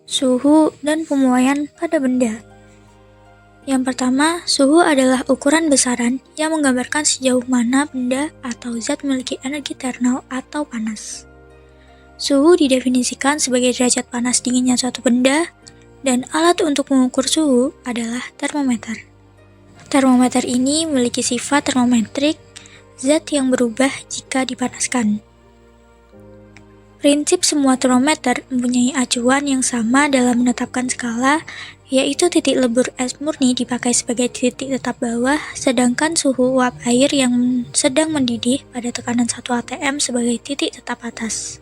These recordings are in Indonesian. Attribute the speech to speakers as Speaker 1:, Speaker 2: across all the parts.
Speaker 1: Suhu dan pemuaian pada benda. Yang pertama, suhu adalah ukuran besaran yang menggambarkan sejauh mana benda atau zat memiliki energi thermal atau panas. Suhu didefinisikan sebagai derajat panas dinginnya suatu benda, dan alat untuk mengukur suhu adalah termometer. Termometer ini memiliki sifat termometrik, zat yang berubah jika dipanaskan. Prinsip semua termometer mempunyai acuan yang sama dalam menetapkan skala, yaitu titik lebur es murni dipakai sebagai titik tetap bawah, sedangkan suhu uap air yang sedang mendidih pada tekanan 1 atm sebagai titik tetap atas.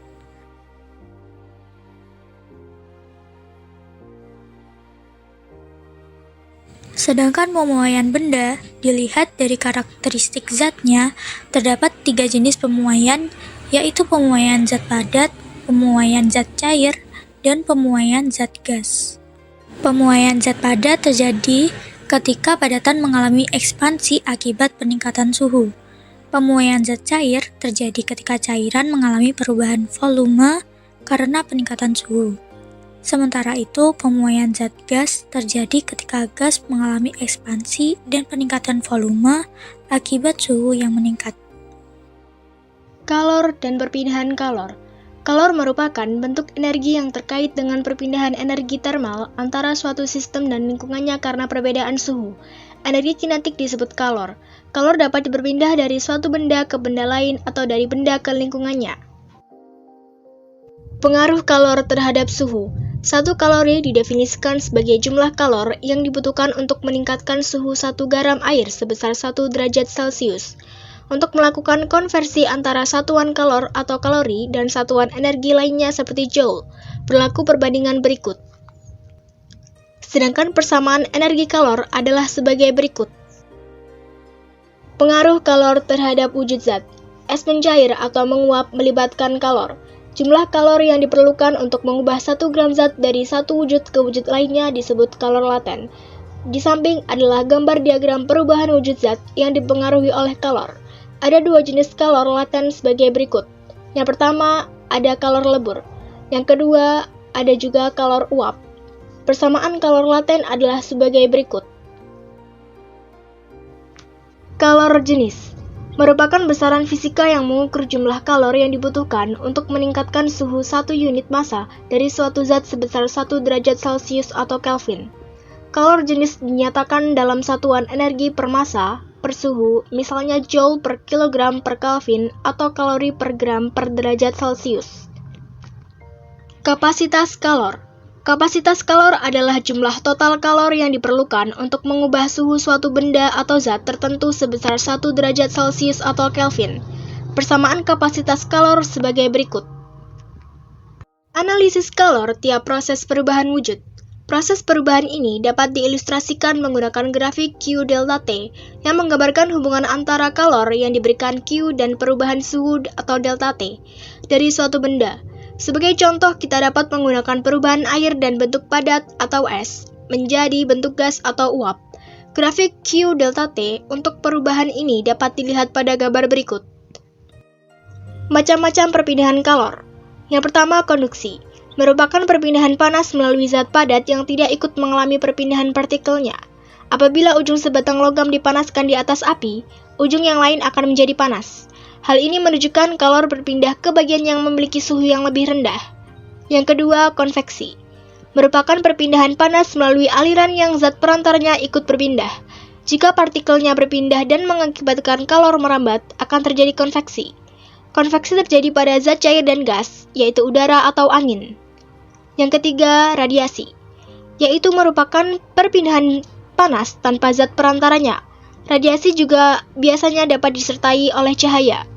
Speaker 1: Sedangkan pemuaian benda dilihat dari karakteristik zatnya, terdapat 3 jenis pemuaian, yaitu pemuaian zat padat, pemuaian zat cair, dan pemuaian zat gas. Pemuaian zat padat terjadi ketika padatan mengalami ekspansi akibat peningkatan suhu. Pemuaian zat cair terjadi ketika cairan mengalami perubahan volume karena peningkatan suhu. Sementara itu, pemuaian zat gas terjadi ketika gas mengalami ekspansi dan peningkatan volume akibat suhu yang meningkat.
Speaker 2: Kalor dan perpindahan kalor. Kalor merupakan bentuk energi yang terkait dengan perpindahan energi termal antara suatu sistem dan lingkungannya karena perbedaan suhu. Energi kinetik disebut kalor. Kalor dapat berpindah dari suatu benda ke benda lain atau dari benda ke lingkungannya. Pengaruh kalor terhadap suhu. 1 kalori didefinisikan sebagai jumlah kalor yang dibutuhkan untuk meningkatkan suhu 1 garam air sebesar 1 derajat Celcius. Untuk melakukan konversi antara satuan kalor atau kalori dan satuan energi lainnya seperti joule, berlaku perbandingan berikut. Sedangkan persamaan energi kalor adalah sebagai berikut. Pengaruh kalor terhadap wujud zat. Es mencair atau menguap melibatkan kalor. Jumlah kalor yang diperlukan untuk mengubah 1 gram zat dari satu wujud ke wujud lainnya disebut kalor laten. Di samping adalah gambar diagram perubahan wujud zat yang dipengaruhi oleh kalor. Ada 2 jenis kalor laten sebagai berikut. Yang pertama, ada kalor lebur. Yang kedua, ada juga kalor uap. Persamaan kalor laten adalah sebagai berikut. Kalor jenis merupakan besaran fisika yang mengukur jumlah kalor yang dibutuhkan untuk meningkatkan suhu 1 unit massa dari suatu zat sebesar 1 derajat Celcius atau Kelvin. Kalor jenis dinyatakan dalam satuan energi per massa per suhu, misalnya joule per kilogram per Kelvin atau kalori per gram per derajat Celcius. Kapasitas kalor. Kapasitas kalor adalah jumlah total kalor yang diperlukan untuk mengubah suhu suatu benda atau zat tertentu sebesar 1 derajat Celcius atau Kelvin. Persamaan kapasitas kalor sebagai berikut. Analisis kalor tiap proses perubahan wujud. Proses perubahan ini dapat diilustrasikan menggunakan grafik Q delta T yang menggambarkan hubungan antara kalor yang diberikan Q dan perubahan suhu atau delta T dari suatu benda. Sebagai contoh, kita dapat menggunakan perubahan air dan bentuk padat atau es menjadi bentuk gas atau uap. Grafik Q delta T untuk perubahan ini dapat dilihat pada gambar berikut. Macam-macam perpindahan kalor. Yang pertama, konduksi. Merupakan perpindahan panas melalui zat padat yang tidak ikut mengalami perpindahan partikelnya. Apabila ujung sebatang logam dipanaskan di atas api, ujung yang lain akan menjadi panas. Hal ini menunjukkan kalor berpindah ke bagian yang memiliki suhu yang lebih rendah. Yang kedua, konveksi. Merupakan perpindahan panas melalui aliran yang zat perantaranya ikut berpindah. Jika partikelnya berpindah dan mengakibatkan kalor merambat, akan terjadi konveksi. Konveksi terjadi pada zat cair dan gas, yaitu udara atau angin. Yang ketiga, radiasi, yaitu merupakan perpindahan panas tanpa zat perantaranya. Radiasi juga biasanya dapat disertai oleh cahaya.